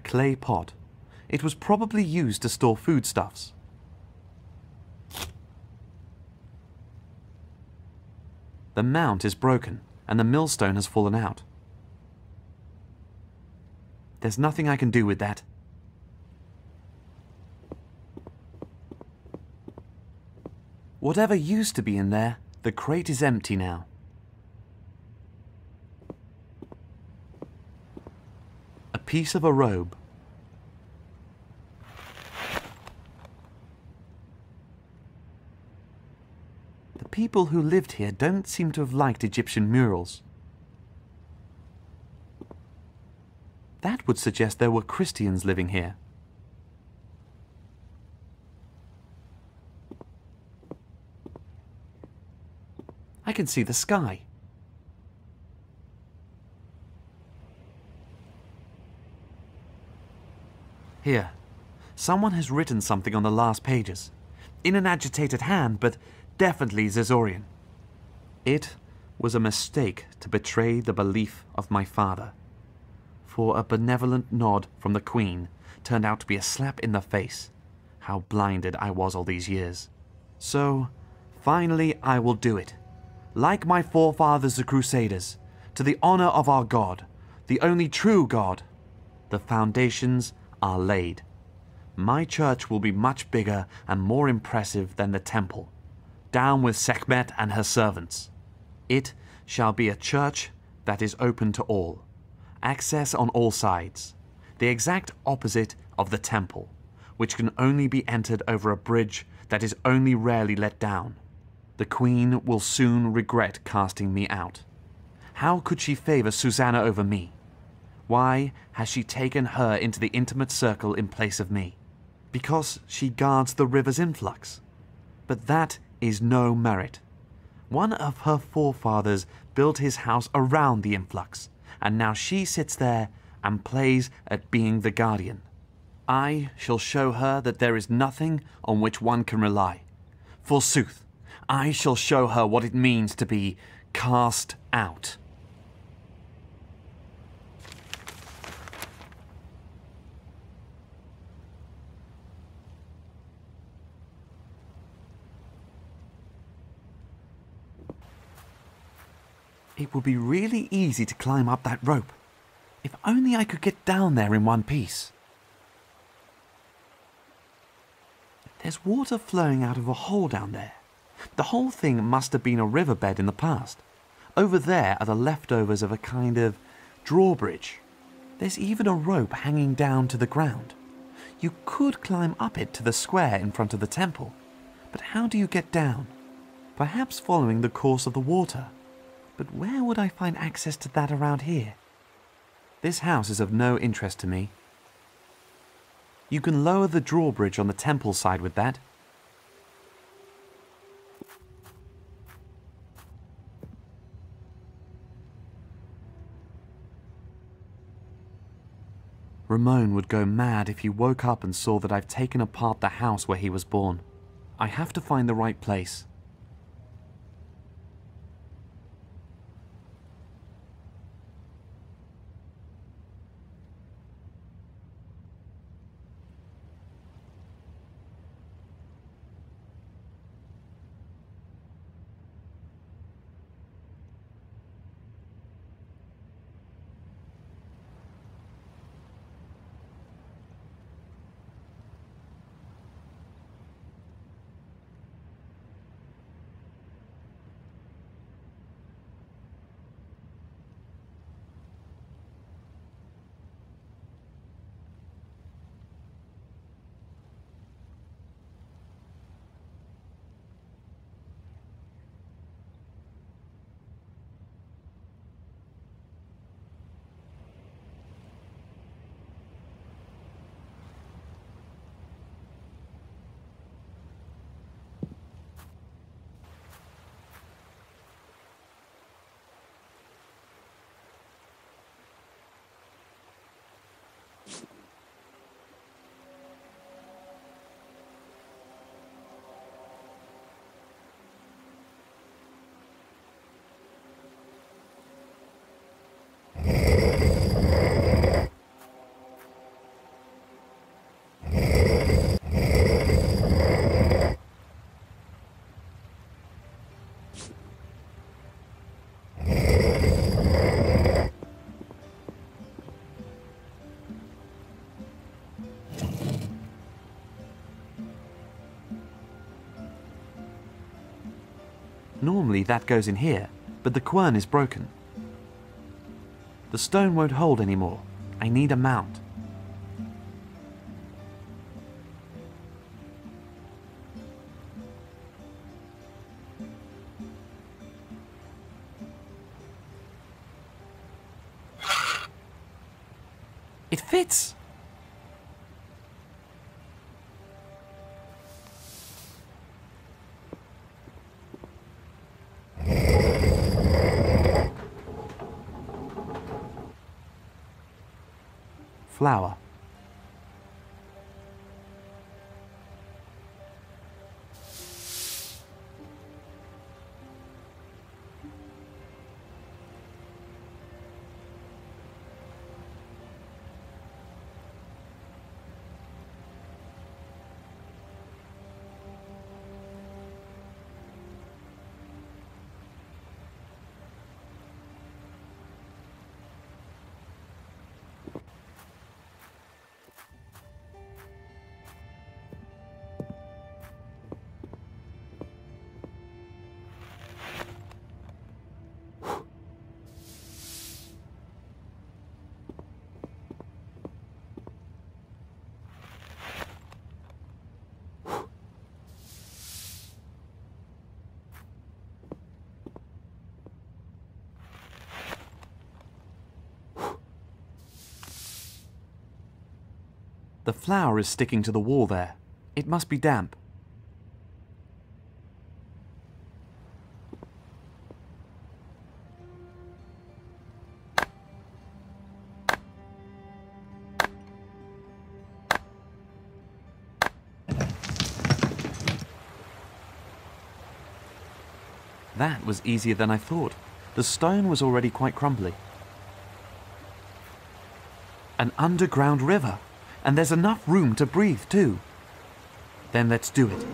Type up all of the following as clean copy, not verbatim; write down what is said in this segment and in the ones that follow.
clay pot. It was probably used to store foodstuffs. The mount is broken, and the millstone has fallen out. There's nothing I can do with that. Whatever used to be in there, the crate is empty now. A piece of a robe. The people who lived here don't seem to have liked Egyptian murals. That would suggest there were Christians living here. I can see the sky. Here, someone has written something on the last pages. In an agitated hand, but definitely Zerzurian. It was a mistake to betray the belief of my father. For a benevolent nod from the Queen turned out to be a slap in the face. How blinded I was all these years. So, finally I will do it. Like my forefathers the Crusaders, to the honor of our God, the only true God. The foundations are laid. My church will be much bigger and more impressive than the temple. Down with Sekhmet and her servants. It shall be a church that is open to all. Access on all sides. The exact opposite of the temple, which can only be entered over a bridge that is only rarely let down. The Queen will soon regret casting me out. How could she favor Susanna over me? Why has she taken her into the intimate circle in place of me? Because she guards the river's influx. But that is no merit. One of her forefathers built his house around the influx, and now she sits there and plays at being the guardian. I shall show her that there is nothing on which one can rely. Forsooth, I shall show her what it means to be cast out. It would be really easy to climb up that rope. If only I could get down there in one piece. There's water flowing out of a hole down there. The whole thing must have been a riverbed in the past. Over there are the leftovers of a kind of drawbridge. There's even a rope hanging down to the ground. You could climb up it to the square in front of the temple. But how do you get down? Perhaps following the course of the water. But where would I find access to that around here? This house is of no interest to me. You can lower the drawbridge on the temple side with that. Ramon would go mad if he woke up and saw that I've taken apart the house where he was born. I have to find the right place. Normally that goes in here, but the quern is broken. The stone won't hold anymore. I need a mount. It fits! Flour. The flour is sticking to the wall there. It must be damp. That was easier than I thought. The stone was already quite crumbly. An underground river. And there's enough room to breathe, too. Then let's do it.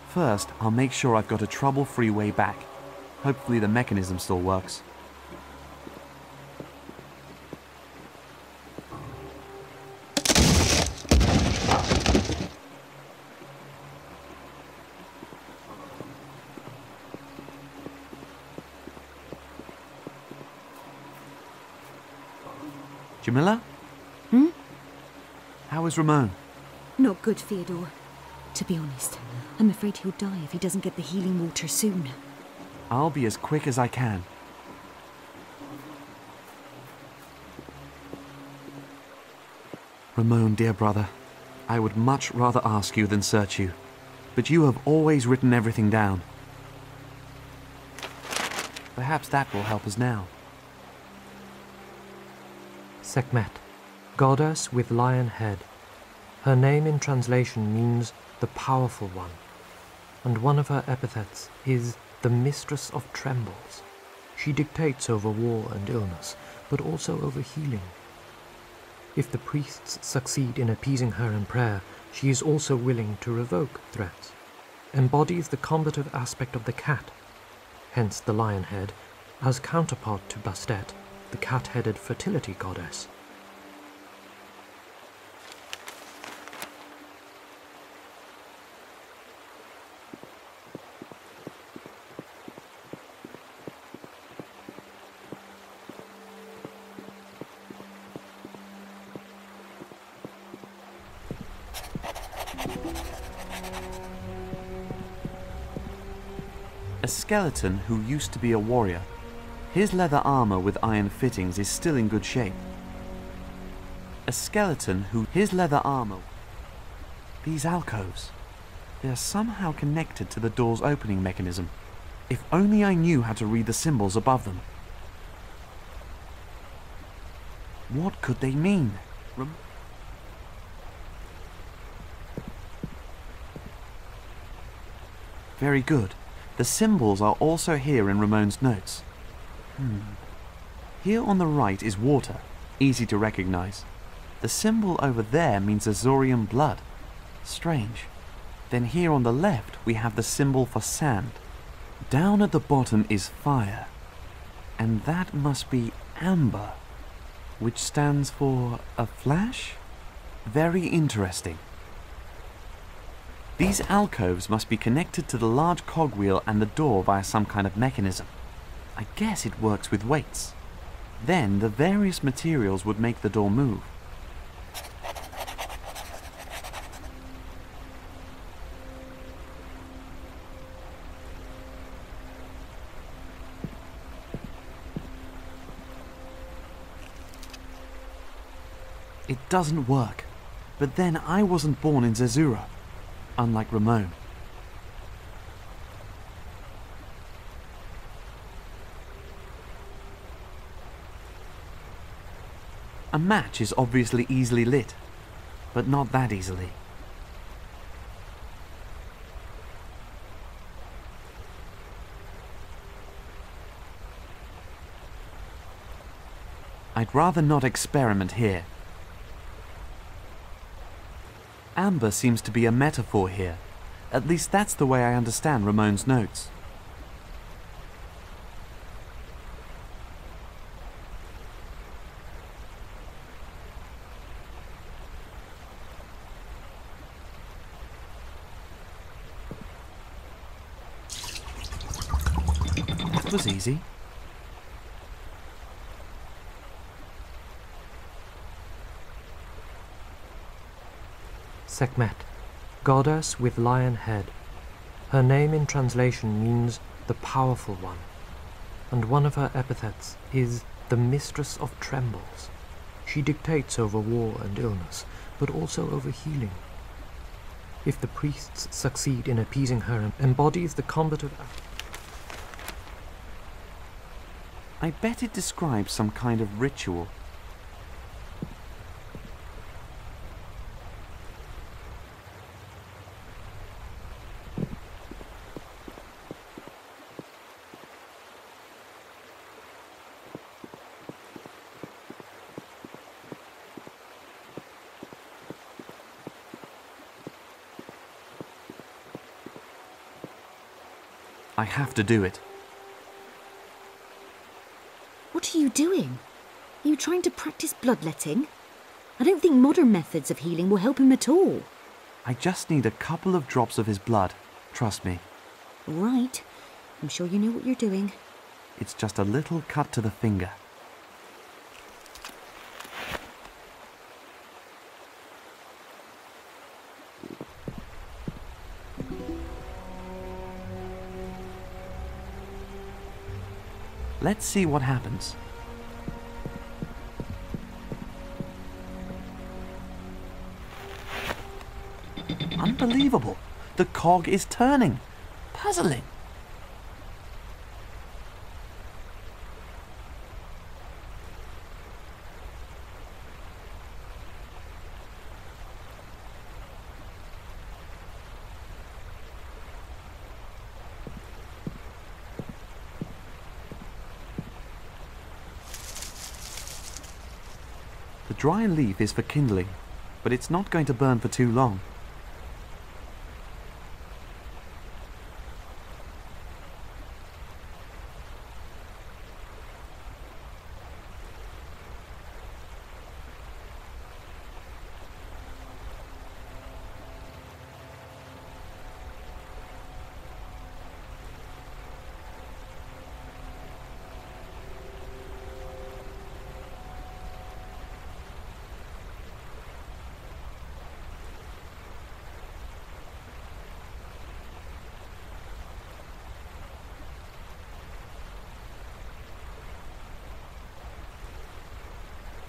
First, I'll make sure I've got a trouble-free way back. Hopefully the mechanism still works. Jamila? Hmm? How is Ramon? Not good, Theodore. To be honest, I'm afraid he'll die if he doesn't get the healing water soon. I'll be as quick as I can. Ramon, dear brother, I would much rather ask you than search you, but you have always written everything down. Perhaps that will help us now. Sekhmet, goddess with lion head. Her name in translation means the powerful one, and one of her epithets is the mistress of trembles. She dictates over war and illness, but also over healing. If the priests succeed in appeasing her in prayer, she is also willing to revoke threats. Embodies the combative aspect of the cat, hence the lion head, as counterpart to Bastet, the cat-headed fertility goddess. A skeleton who used to be a warrior. His leather armor with iron fittings is still in good shape. A skeleton who... His leather armor... These alcoves. They are somehow connected to the door's opening mechanism. If only I knew how to read the symbols above them. What could they mean? Very good. The symbols are also here in Ramon's notes. Here on the right is water, easy to recognize. The symbol over there means Zerzurian blood. Strange. Then here on the left we have the symbol for sand. Down at the bottom is fire, and that must be amber, which stands for a flash? Very interesting. These alcoves must be connected to the large cogwheel and the door via some kind of mechanism. I guess it works with weights. Then the various materials would make the door move. It doesn't work. But then I wasn't born in Zerzur, unlike Ramon. A match is obviously easily lit, but not that easily. I'd rather not experiment here. Amber seems to be a metaphor here. At least that's the way I understand Ramon's notes. That was easy. Sekhmet, goddess with lion head. Her name in translation means the powerful one, and one of her epithets is the mistress of trembles. She dictates over war and illness, but also over healing. If the priests succeed in appeasing her and embodies the combative act. I bet it describes some kind of ritual. I have to do it. What are you doing? Are you trying to practice bloodletting? I don't think modern methods of healing will help him at all. I just need a couple of drops of his blood. Trust me. All right. I'm sure you know what you're doing. It's just a little cut to the finger. Let's see what happens. Unbelievable! The cog is turning. Puzzling. The dry leaf is for kindling, but it's not going to burn for too long.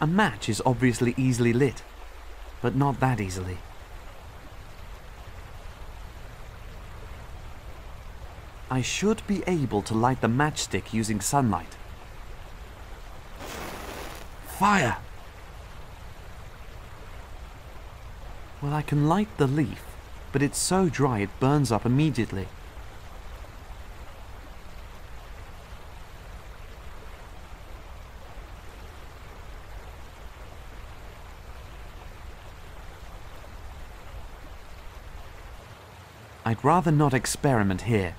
A match is obviously easily lit, but not that easily. I should be able to light the matchstick using sunlight. Fire! Well, I can light the leaf, but it's so dry it burns up immediately. I'd rather not experiment here.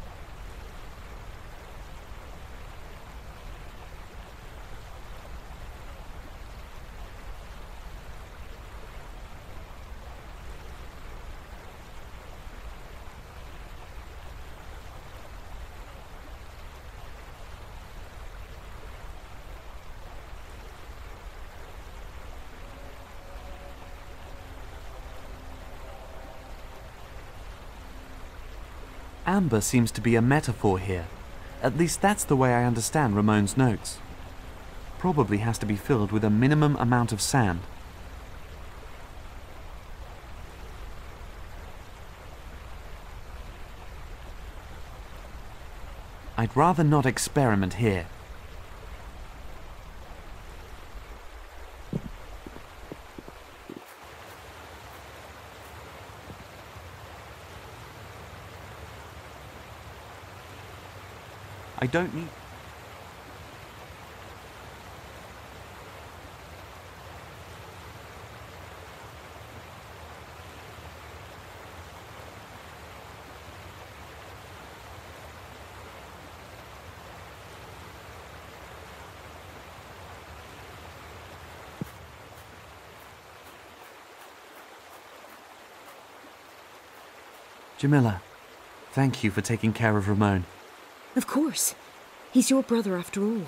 Amber seems to be a metaphor here. At least that's the way I understand Ramon's notes. Probably has to be filled with a minimum amount of sand. I'd rather not experiment here. I don't need... Jamila, thank you for taking care of Ramon. Of course. He's your brother after all.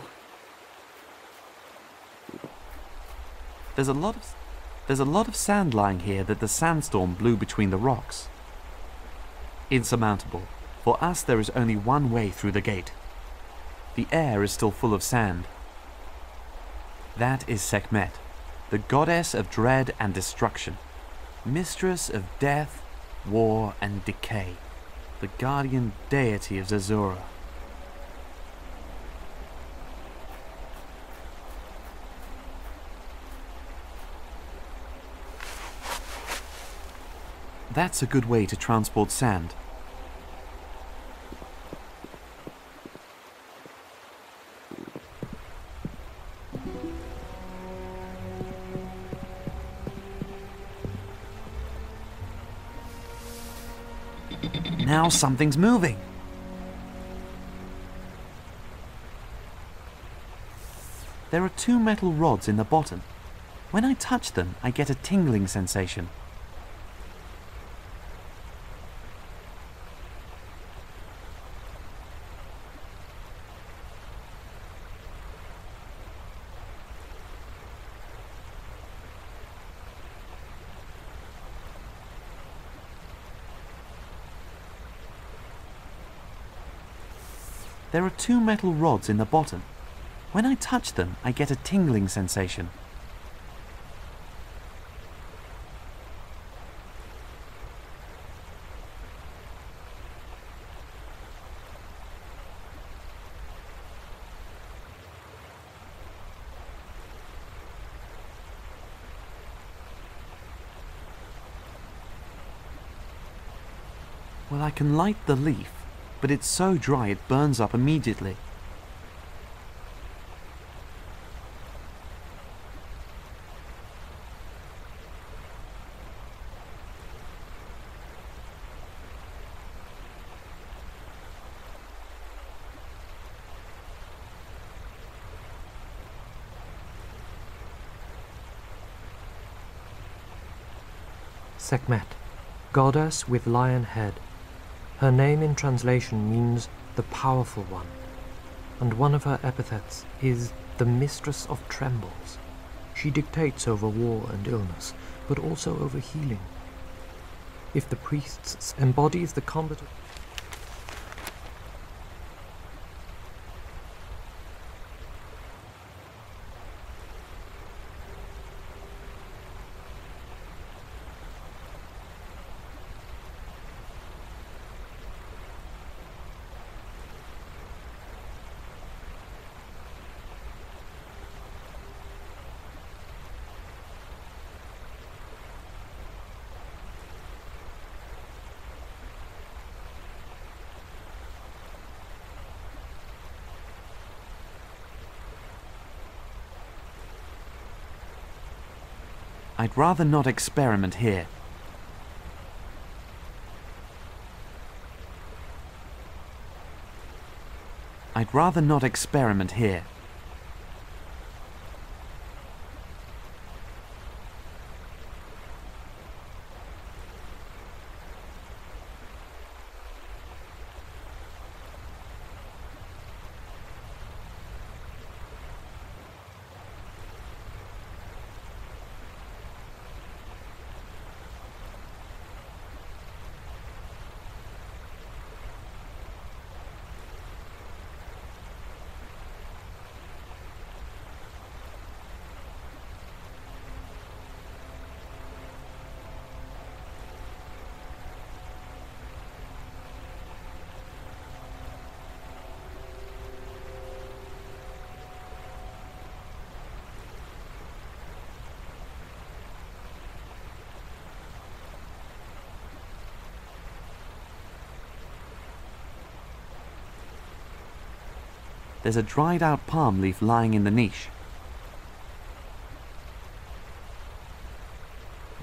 There's a lot of sand lying here that the sandstorm blew between the rocks. Insurmountable. For us there is only one way through the gate. The air is still full of sand. That is Sekhmet, the goddess of dread and destruction, mistress of death, war and decay, the guardian deity of Zerzur. That's a good way to transport sand. Now something's moving. There are two metal rods in the bottom. When I touch them, I get a tingling sensation. There are two metal rods in the bottom. When I touch them, I get a tingling sensation. Well, I can light the leaf, but it's so dry it burns up immediately. Sekhmet, goddess with lion head. Her name in translation means the powerful one, and one of her epithets is the mistress of trembles. She dictates over war and illness, but also over healing. If the priest embodies the combat of I'd rather not experiment here. I'd rather not experiment here. there's a dried out palm leaf lying in the niche.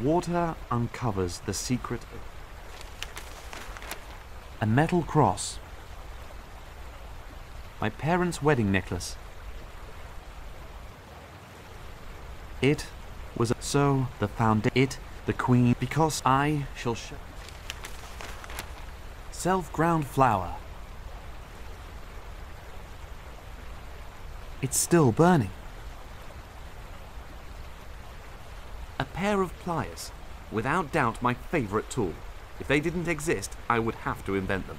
Water uncovers the secret. A metal cross. My parents' wedding necklace. It was so the foundation. It, the queen, because I shall show. Self-ground flour. It's still burning. A pair of pliers. Without doubt my favourite tool. If they didn't exist, I would have to invent them.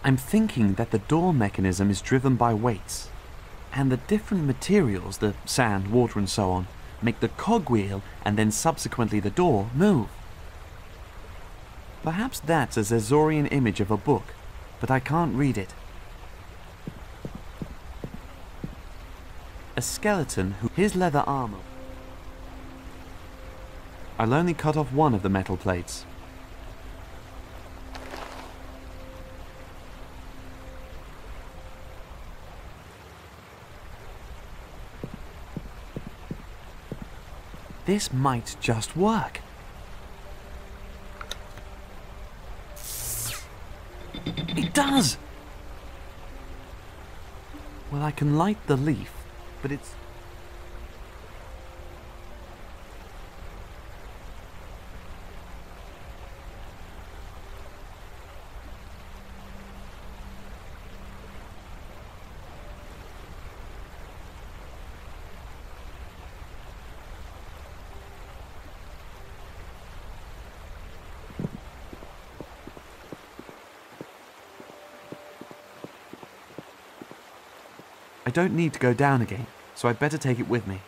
I'm thinking that the door mechanism is driven by weights, and the different materials, the sand, water and so on, make the cogwheel and then subsequently the door move. Perhaps that's a Zerzurian image of a book, but I can't read it. A skeleton who his leather armor. I'll only cut off one of the metal plates. This might just work. It does! Well, I can light the leaf, but it's... I don't need to go down again, so I'd better take it with me.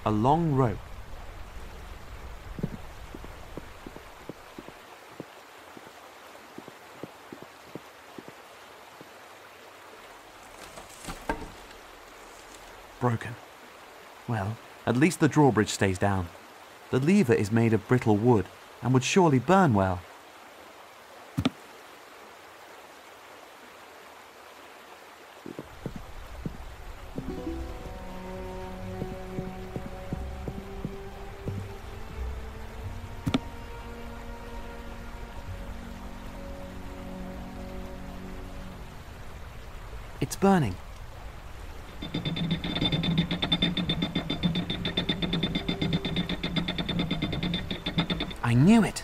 A long rope. Broken. Well, at least the drawbridge stays down. The lever is made of brittle wood and would surely burn well. It's burning. I knew it.